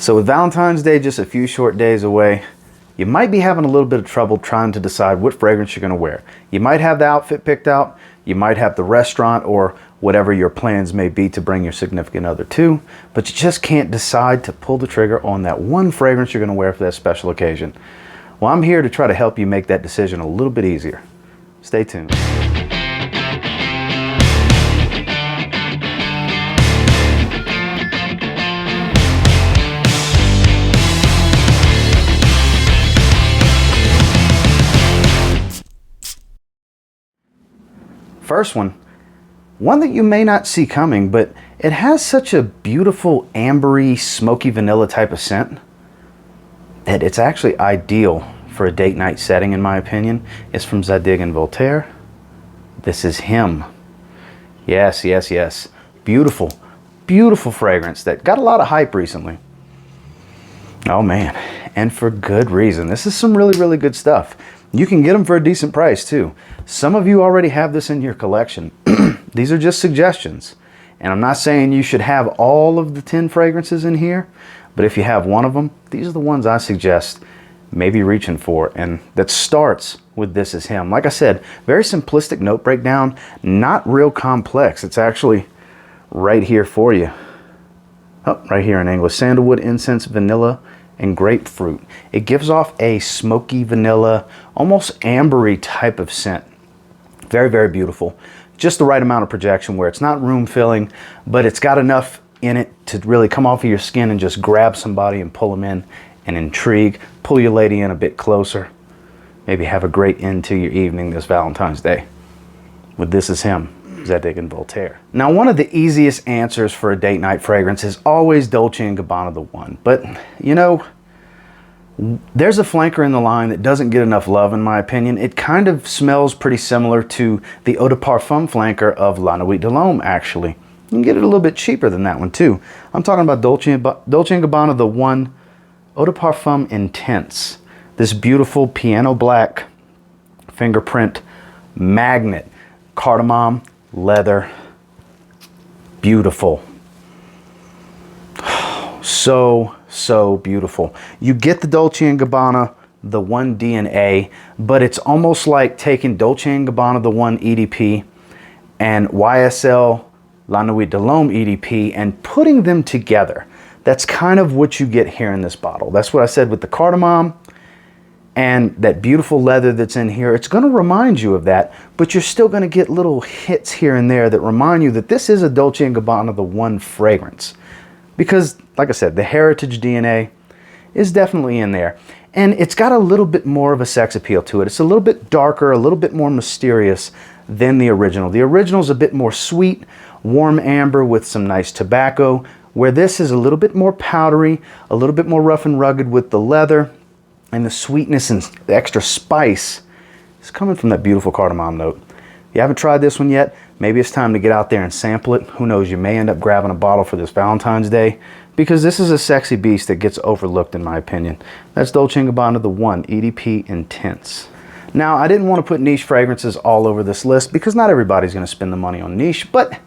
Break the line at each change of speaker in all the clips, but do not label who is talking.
So with Valentine's Day just a few short days away, you might be having a little bit of trouble trying to decide what fragrance you're going to wear. You might have the outfit picked out, you might have the restaurant or whatever your plans may be to bring your significant other to, but you just can't decide to pull the trigger on that one fragrance you're going to wear for that special occasion. Well, I'm here to try to help you make that decision a little bit easier. Stay tuned. First one that you may not see coming, but it has such a beautiful ambery, smoky vanilla type of scent that it's actually ideal for a date night setting, in my opinion. It's from Zadig and Voltaire. This is Homme. Yes, yes, yes. Beautiful, beautiful fragrance that got a lot of hype recently. Oh man, and for good reason. This is some really, really good stuff. You can get them for a decent price too. Some of you already have this in your collection. These are just suggestions. And I'm not saying you should have all of the 10 fragrances in here, but if you have one of them, these are the ones I suggest maybe reaching for. And that starts with This Is Homme. Like I said, very simplistic note breakdown, not real complex. It's actually right here for you. Oh, right here in English. Sandalwood, incense, vanilla, and grapefruit. It gives off a smoky vanilla, almost ambery type of scent. Very, very beautiful. Just the right amount of projection where it's not room filling, but it's got enough in it to really come off of your skin and just grab somebody and pull them in and intrigue. Pull your lady in a bit closer. Maybe have a great end to your evening this Valentine's Day with This Is Homme, Zadig and Voltaire. Now, one of the easiest answers for a date night fragrance is always Dolce & Gabbana the one. But, you know, there's a flanker in the line that doesn't get enough love, in my opinion. It kind of smells pretty similar to the Eau de Parfum flanker of La Nuit de l'Homme, actually. You can get it a little bit cheaper than that one, too. I'm talking about Dolce & Gabbana the one, Eau de Parfum Intense. This beautiful piano black fingerprint magnet, cardamom, leather, beautiful. So beautiful. You get the Dolce & Gabbana the one DNA, but it's almost like taking Dolce & Gabbana the one EDP and YSL La Nuit de l'Homme EDP and putting them together. That's kind of what you get here in this bottle. That's what I said with the cardamom and that beautiful leather that's in here. It's going to remind you of that, but you're still going to get little hits here and there that remind you that this is a Dolce & Gabbana the one fragrance. Because, like I said, the heritage DNA is definitely in there. And it's got a little bit more of a sex appeal to it. It's a little bit darker, a little bit more mysterious than the original. The original is a bit more sweet, warm amber with some nice tobacco, where this is a little bit more powdery, a little bit more rough and rugged with the leather, and the sweetness and the extra spice is coming from that beautiful cardamom note. If you haven't tried this one yet, maybe it's time to get out there and sample it. Who knows, you may end up grabbing a bottle for this Valentine's Day, because this is a sexy beast that gets overlooked, in my opinion. That's Dolce & Gabbana the one, EDP Intense. Now, I didn't want to put niche fragrances all over this list because not everybody's going to spend the money on niche, but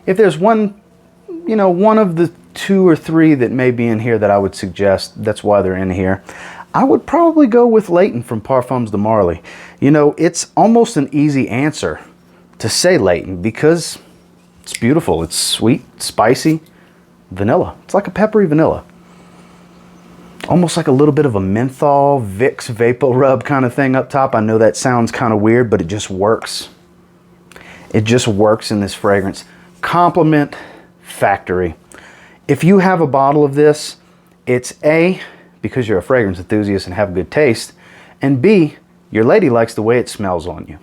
if there's one, you know, one of the 2 or 3 that may be in here that I would suggest, that's why they're in here, I would probably go with Leighton from Parfums de Marly. You know, it's almost an easy answer to say Leighton because it's beautiful. It's sweet, spicy, vanilla. It's like a peppery vanilla. Almost like a little bit of a menthol, Vicks Vapo Rub kind of thing up top. I know that sounds kind of weird, but it just works. It just works in this fragrance. Compliment factory. If you have a bottle of this, it's A, because you're a fragrance enthusiast and have good taste, and B, your lady likes the way it smells on you.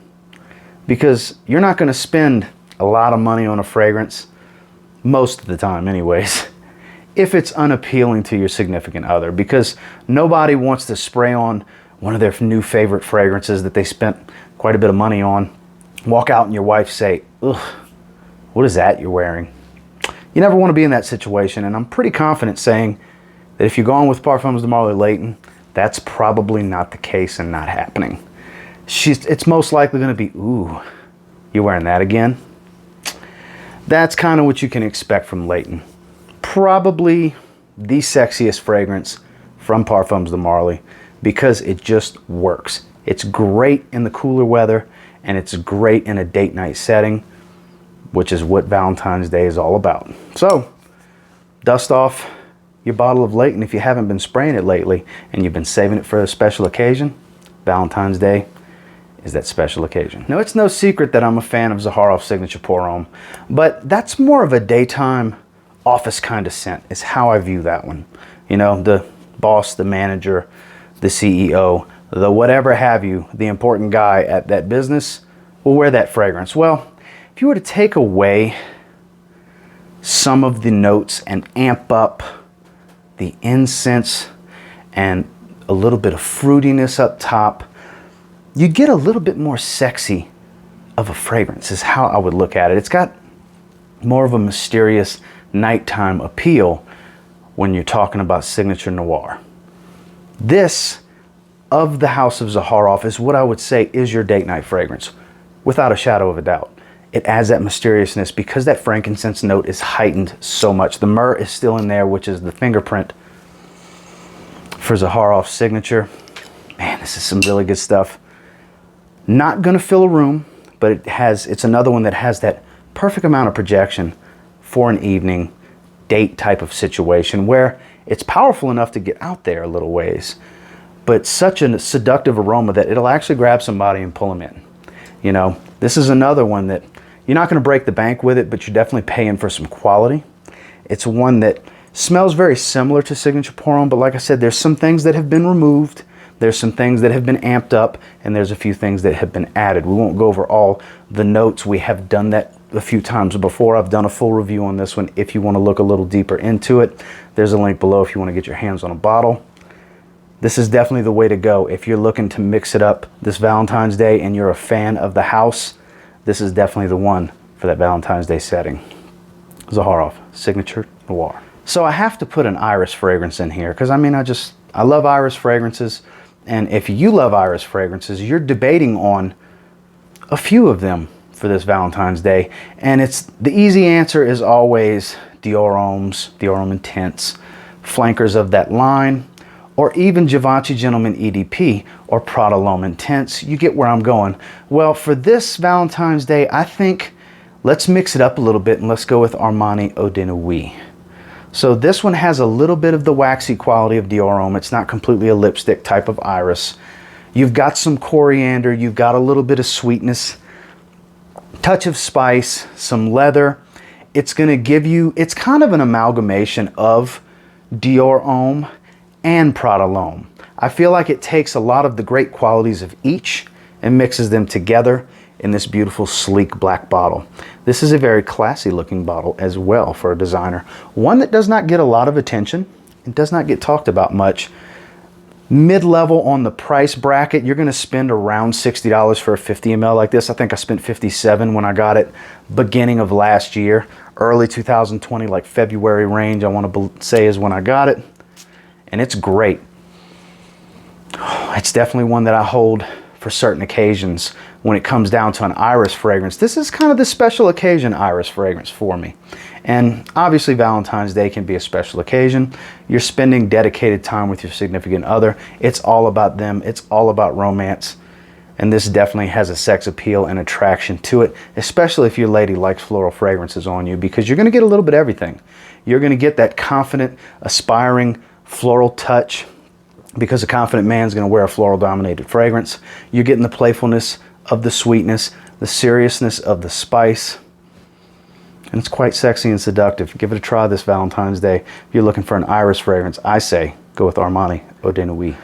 Because you're not going to spend a lot of money on a fragrance, most of the time anyways, if it's unappealing to your significant other, because nobody wants to spray on one of their new favorite fragrances that they spent quite a bit of money on, walk out and your wife say, ugh, what is that you're wearing? You never want to be in that situation, and I'm pretty confident saying that if you're going with Parfums de Marly Leighton, that's probably not the case and not happening. It's most likely going to be, ooh, you wearing that again? That's kind of what you can expect from Leighton. Probably the sexiest fragrance from Parfums de Marly because it just works. It's great in the cooler weather and it's great in a date night setting, which is what Valentine's Day is all about. So dust off your bottle of Leighton if you haven't been spraying it lately and you've been saving it for a special occasion. Valentine's Day is that special occasion. Now, it's no secret that I'm a fan of Zaharoff Signature Pour Homme, but that's more of a daytime office kind of scent is how I view that one. You know, the boss, the manager, the CEO, the whatever have you, the important guy at that business will wear that fragrance. Well, if you were to take away some of the notes and amp up the incense and a little bit of fruitiness up top, you get a little bit more sexy of a fragrance is how I would look at it. It's got more of a mysterious nighttime appeal when you're talking about Signature Noir. This, of the House of Zaharoff, is what I would say is your date night fragrance, without a shadow of a doubt. It adds that mysteriousness because that frankincense note is heightened so much. The myrrh is still in there, which is the fingerprint for Zaharoff's signature. Man, this is some really good stuff. Not gonna fill a room, but it's another one that has that perfect amount of projection for an evening date type of situation where it's powerful enough to get out there a little ways, but such a seductive aroma that it'll actually grab somebody and pull them in. You know, this is another one that you're not gonna break the bank with it, but you're definitely paying for some quality. It's one that smells very similar to Signature Pour Homme, but like I said, there's some things that have been removed. There's some things that have been amped up, and there's a few things that have been added. We won't go over all the notes. We have done that a few times before. I've done a full review on this one. If you want to look a little deeper into it, there's a link below if you want to get your hands on a bottle. This is definitely the way to go. If you're looking to mix it up this Valentine's Day and you're a fan of the house, this is definitely the one for that Valentine's Day setting. Zaharoff Signature Noir. So I have to put an iris fragrance in here because I mean, I love iris fragrances. And if you love iris fragrances, you're debating on a few of them for this Valentine's Day. And the easy answer is always Dior Hommes, Dior Homme Intense, flankers of that line, or even Givenchy Gentleman EDP or Prada L'Homme Intense. You get where I'm going. Well, for this Valentine's Day, I think let's mix it up a little bit and let's go with Armani Odinna. So this one has a little bit of the waxy quality of Dior Homme. It's not completely a lipstick type of iris. You've got some coriander, you've got a little bit of sweetness, touch of spice, some leather. It's gonna give you, it's kind of an amalgamation of Dior Homme and Prada L'Homme. I feel like it takes a lot of the great qualities of each and mixes them together in this beautiful sleek black bottle. This is a very classy looking bottle as well for a designer. One that does not get a lot of attention. It does not get talked about much. Mid-level on the price bracket, you're gonna spend around $60 for a 50 ml like this. I think I spent $57 when I got it beginning of last year, early 2020, like February range, I wanna say is when I got it. And it's great. It's definitely one that I hold for certain occasions when it comes down to an iris fragrance. This is kind of the special occasion iris fragrance for me. And obviously Valentine's Day can be a special occasion. You're spending dedicated time with your significant other. It's all about them. It's all about romance. And this definitely has a sex appeal and attraction to it, especially if your lady likes floral fragrances on you, because you're gonna get a little bit of everything. You're gonna get that confident, aspiring floral touch, because a confident man's gonna wear a floral dominated fragrance. You're getting the playfulness of the sweetness, the seriousness of the spice, and it's quite sexy and seductive. Give it a try this Valentine's Day. If you're looking for an iris fragrance, I say go with Armani Odinna.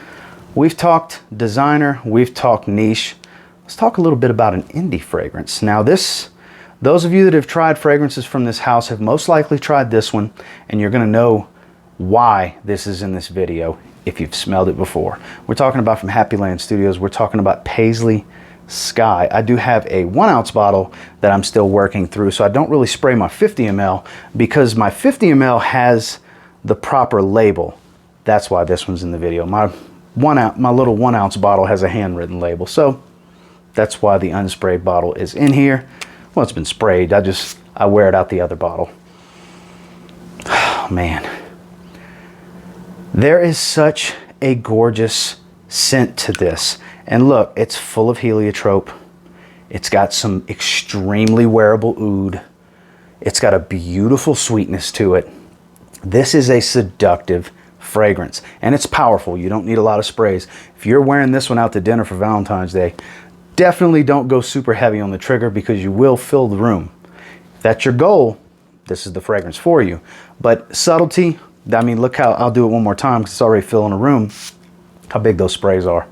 We've talked designer, we've talked niche. Let's talk a little bit about an indie fragrance. Now those of you that have tried fragrances from this house have most likely tried this one, and you're gonna know why this is in this video if you've smelled it before. We're talking about from Happy Land Studios, we're talking about Paisley Sky. I do have a 1 ounce bottle that I'm still working through, so I don't really spray my 50 ml because my 50 ml has the proper label. That's why this one's in the video. My little 1 ounce bottle has a handwritten label, so that's why the unsprayed bottle is in here. Well, it's been sprayed. I wear it out the other bottle. Oh man, There is such a gorgeous scent to this. And look, it's full of heliotrope. It's got some extremely wearable oud. It's got a beautiful sweetness to it. This is a seductive fragrance, and it's powerful. You don't need a lot of sprays. If you're wearing this one out to dinner for Valentine's Day, definitely don't go super heavy on the trigger because you will fill the room. If that's your goal, this is the fragrance for you. But subtlety, I mean, look how, I'll do it one more time because it's already filling a room, how big those sprays are.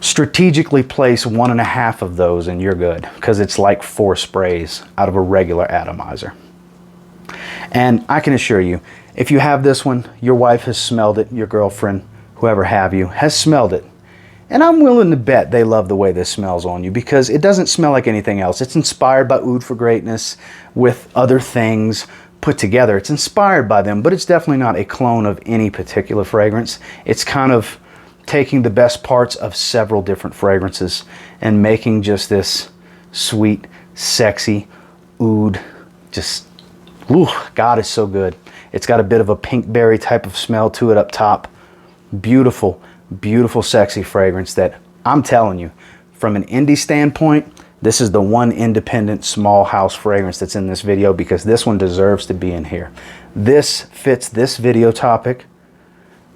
Strategically place 1.5 of those and you're good, because it's like 4 sprays out of a regular atomizer. And I can assure you, if you have this one, your wife has smelled it, your girlfriend, whoever have you, has smelled it. And I'm willing to bet they love the way this smells on you because it doesn't smell like anything else. It's inspired by Oud for Greatness with other things put together. It's inspired by them, but it's definitely not a clone of any particular fragrance. It's kind of taking the best parts of several different fragrances and making just this sweet, sexy oud. Just, ooh, God, it's so good. It's got a bit of a pink berry type of smell to it up top. Beautiful, beautiful, sexy fragrance that I'm telling you, from an indie standpoint, this is the one independent small house fragrance that's in this video because this one deserves to be in here. This fits this video topic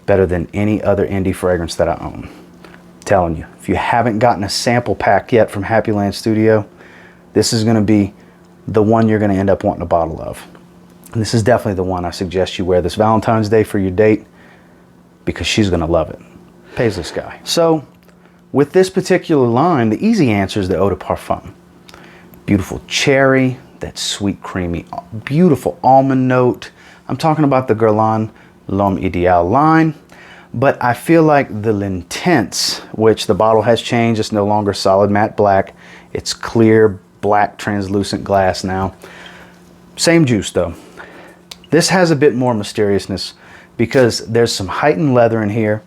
better than any other indie fragrance that I own. I'm telling you, if you haven't gotten a sample pack yet from Happy Land Studio, this is going to be the one you're going to end up wanting a bottle of. And this is definitely the one I suggest you wear this Valentine's Day for your date because she's going to love it. Paisley Sky. So with this particular line, the easy answer is the eau de parfum. Beautiful cherry, that sweet, creamy, beautiful almond note. I'm talking about the Guerlain L'Homme Ideal line, but I feel like the L'Intense, which the bottle has changed, it's no longer solid matte black. It's clear, black, translucent glass now. Same juice though. This has a bit more mysteriousness because there's some heightened leather in here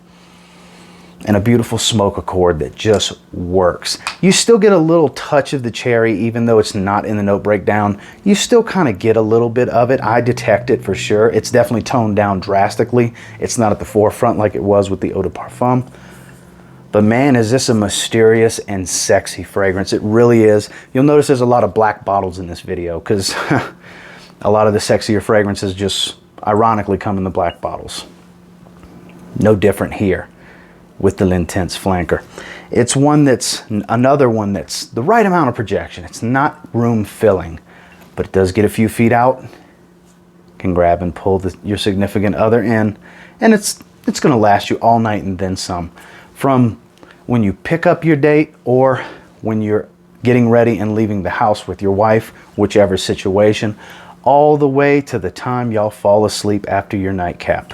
and a beautiful smoke accord that just works. You still get a little touch of the cherry even though it's not in the note breakdown. You still kind of get a little bit of it. I detect it for sure. It's definitely toned down drastically. It's not at the forefront like it was with the eau de parfum. But man, is this a mysterious and sexy fragrance. It really is. You'll notice there's a lot of black bottles in this video because a lot of the sexier fragrances just ironically come in the black bottles. No different here with the L'Intense flanker. It's one that's another one that's the right amount of projection. It's not room filling, but it does get a few feet out. Can grab and pull your significant other in, and it's going to last you all night and then some. From when you pick up your date or when you're getting ready and leaving the house with your wife, whichever situation, all the way to the time y'all fall asleep after your nightcap.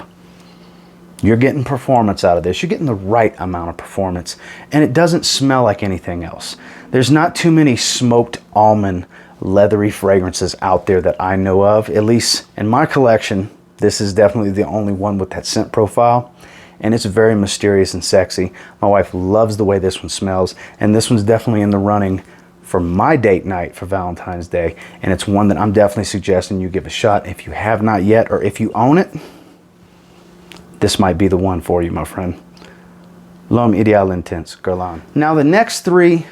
You're getting performance out of this. You're getting the right amount of performance, and it doesn't smell like anything else. There's not too many smoked almond leathery fragrances out there that I know of. At least in my collection, this is definitely the only one with that scent profile, and it's very mysterious and sexy. My wife loves the way this one smells, and this one's definitely in the running for my date night for Valentine's Day, and it's one that I'm definitely suggesting you give a shot. If you have not yet, or if you own it, this might be the one for you, my friend. L'Homme Ideal Intense, Guerlain. Now the next three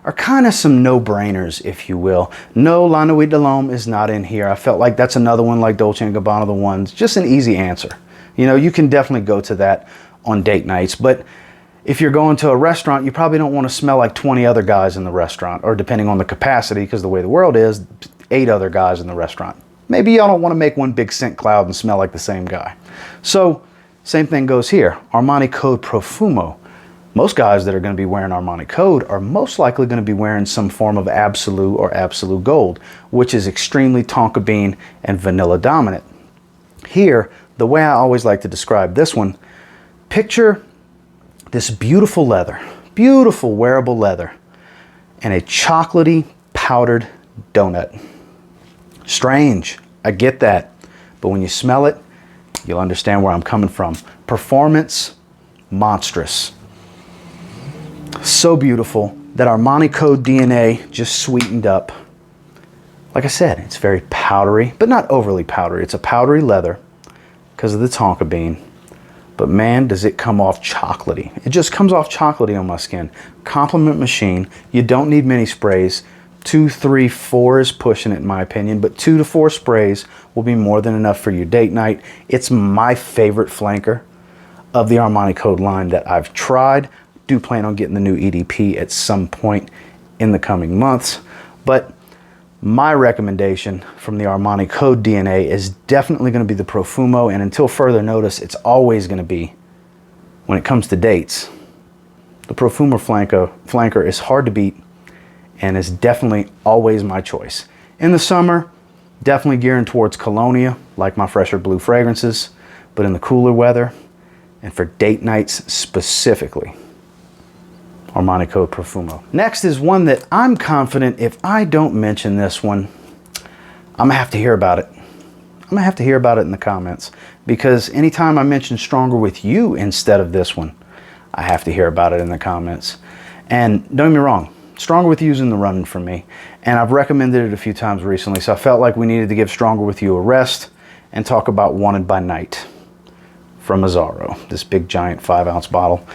are kind of some no-brainers, if you will. No, La Nuit de l'Homme is not in here. I felt like that's another one like Dolce & Gabbana, the ones, just an easy answer. You know, you can definitely go to that on date nights, but if you're going to a restaurant, you probably don't want to smell like 20 other guys in the restaurant, or depending on the capacity, because the way the world is, 8 other guys in the restaurant. Maybe y'all don't want to make one big scent cloud and smell like the same guy. So, same thing goes here. Armani Code Profumo. Most guys that are going to be wearing Armani Code are most likely going to be wearing some form of Absolute or Absolute Gold, which is extremely tonka bean and vanilla dominant. Here, the way I always like to describe this one, picture this beautiful leather, beautiful wearable leather, and a chocolatey powdered donut. Strange, I get that, but when you smell it, you'll understand where I'm coming from. Performance, monstrous. So beautiful that Armani Code DNA just sweetened up. Like I said, it's very powdery, but not overly powdery. It's a powdery leather, because of the tonka bean. But man, does it come off chocolatey. It just comes off chocolatey on my skin. Compliment machine. You don't need many sprays. 2, 3, 4 is pushing it in my opinion, but 2 to 4 sprays will be more than enough for your date night. It's my favorite flanker of the Armani Code line that I've tried. Do plan on getting the new EDP at some point in the coming months, but my recommendation from the Armani Code DNA is definitely going to be the Profumo, and until further notice, it's always going to be, when it comes to dates, the Profumo flanker is hard to beat and is definitely always my choice. In the summer, definitely gearing towards Colonia, like my fresher blue fragrances, but in the cooler weather, and for date nights specifically, Armani Code Profumo. Next is one that I'm confident if I don't mention this one, I'm gonna have to hear about it. I'm gonna have to hear about it in the comments, because anytime I mention Stronger With You instead of this one, I have to hear about it in the comments. And don't get me wrong, Stronger With You is in the running for me, and I've recommended it a few times recently, so I felt like we needed to give Stronger With You a rest and talk about Wanted by Night from Azzaro, this big giant 5-ounce bottle.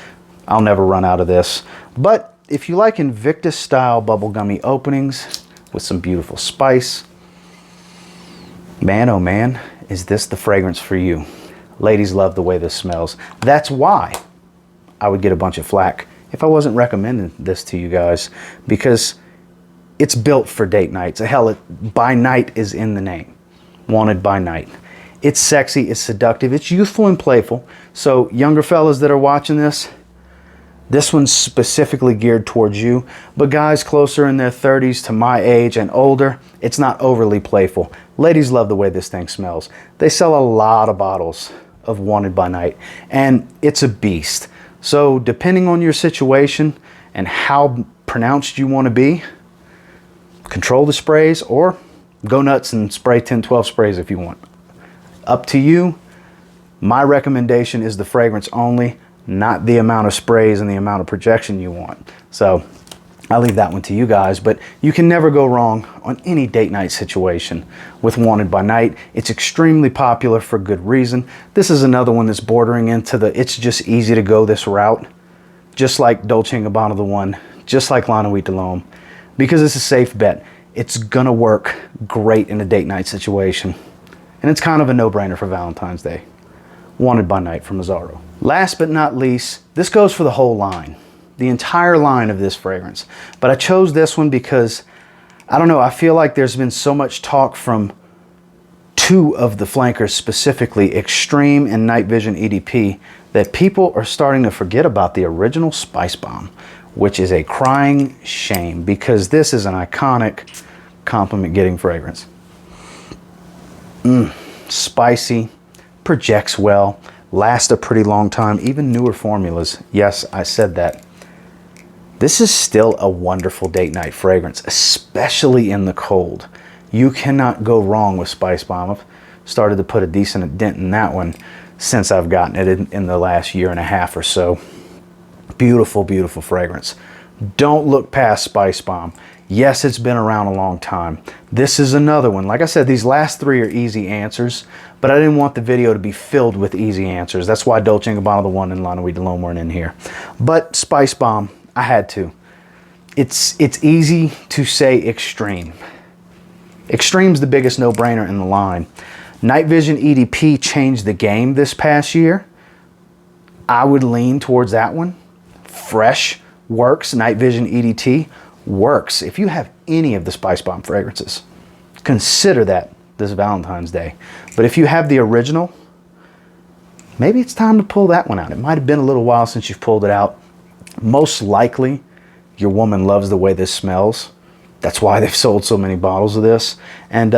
I'll never run out of this. But if you like Invictus style bubblegummy openings with some beautiful spice, man oh man, is this the fragrance for you. Ladies love the way this smells. That's why I would get a bunch of flack if I wasn't recommending this to you guys, because it's built for date nights. Hell, by night is in the name. Wanted by Night. It's sexy, it's seductive, it's youthful and playful. So younger fellas that are watching this one's specifically geared towards you, but guys closer in their 30s to my age and older, it's not overly playful. Ladies love the way this thing smells. They sell a lot of bottles of Wanted by Night, and it's a beast. So depending on your situation and how pronounced you want to be, control the sprays or go nuts and spray 10, 12 sprays if you want. Up to you. My recommendation is the fragrance only, not the amount of sprays and the amount of projection you want. So I'll leave that one to you guys, but you can never go wrong on any date night situation with Wanted by Night. It's extremely popular for good reason. This is another one that's bordering into the, it's just easy to go this route, just like Dolce Gabbana the One, just like La Nuit de l'Homme, because it's a safe bet. It's gonna work great in a date night situation. And it's kind of a no-brainer for Valentine's Day. Wanted by Night from Azzaro. Last but not least, this goes for the whole line, the entire line of this fragrance. But I chose this one because, I don't know, I feel like there's been so much talk from 2 of the flankers, specifically Extreme and Night Vision EDP, that people are starting to forget about the original Spice Bomb, which is a crying shame, because this is an iconic compliment-getting fragrance. Spicy, projects well, lasts a pretty long time, even newer formulas. Yes, I said that. This is still a wonderful date night fragrance, especially in the cold. You cannot go wrong with Spice Bomb. I've started to put a decent dent in that one since I've gotten it in the last year and a half or so. Beautiful, beautiful fragrance. Don't look past Spice Bomb. Yes, it's been around a long time. This is another one. Like I said, these last 3 are easy answers, but I didn't want the video to be filled with easy answers. That's why Dolce Gabbana the One and La Nuit de l'Homme weren't in here. But Spice Bomb, I had to. It's easy to say Extreme. Extreme's the biggest no-brainer in the line. Night Vision EDP changed the game this past year. I would lean towards that one. Fresh works. Night Vision EDT works. If you have any of the Spice Bomb fragrances, consider that this Valentine's Day. But if you have the original, maybe it's time to pull that one out. It might have been a little while since you've pulled it out. Most likely, your woman loves the way this smells. That's why they've sold so many bottles of this. And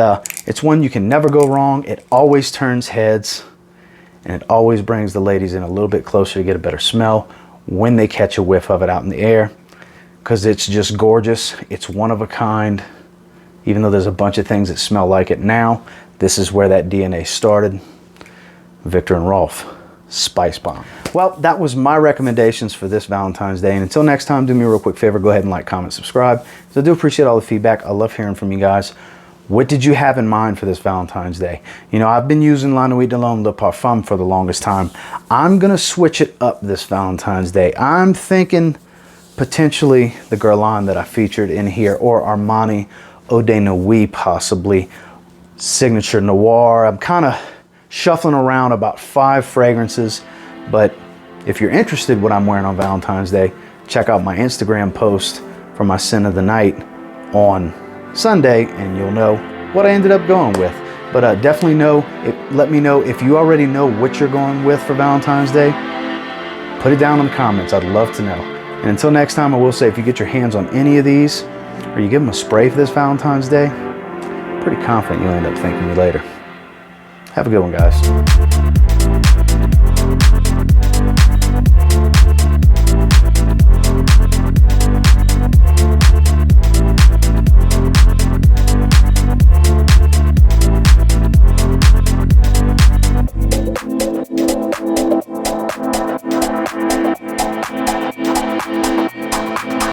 it's one you can never go wrong. It always turns heads, and it always brings the ladies in a little bit closer to get a better smell when they catch a whiff of it out in the air, because it's just gorgeous. It's one of a kind. Even though there's a bunch of things that smell like it now, this is where that DNA started. Viktor and Rolf, Spice Bomb. Well, that was my recommendations for this Valentine's Day. And until next time, do me a real quick favor. Go ahead and like, comment, subscribe. So I do appreciate all the feedback. I love hearing from you guys. What did you have in mind for this Valentine's Day? You know, I've been using La Nuit de l'Homme Le Parfum for the longest time. I'm gonna switch it up this Valentine's Day. I'm thinking potentially the Guerlain that I featured in here, or Armani Odinna possibly, Signature Noir. I'm kind of shuffling around about 5 fragrances, but if you're interested in what I'm wearing on Valentine's Day, check out my Instagram post for my scent of the night on Sunday, and you'll know what I ended up going with. But definitely let me know if you already know what you're going with for Valentine's Day. Put it down in the comments. I'd love to know. And until next time, I will say, if you get your hands on any of these, or you give them a spray for this Valentine's Day, pretty confident you'll end up thanking me later. Have a good one, guys.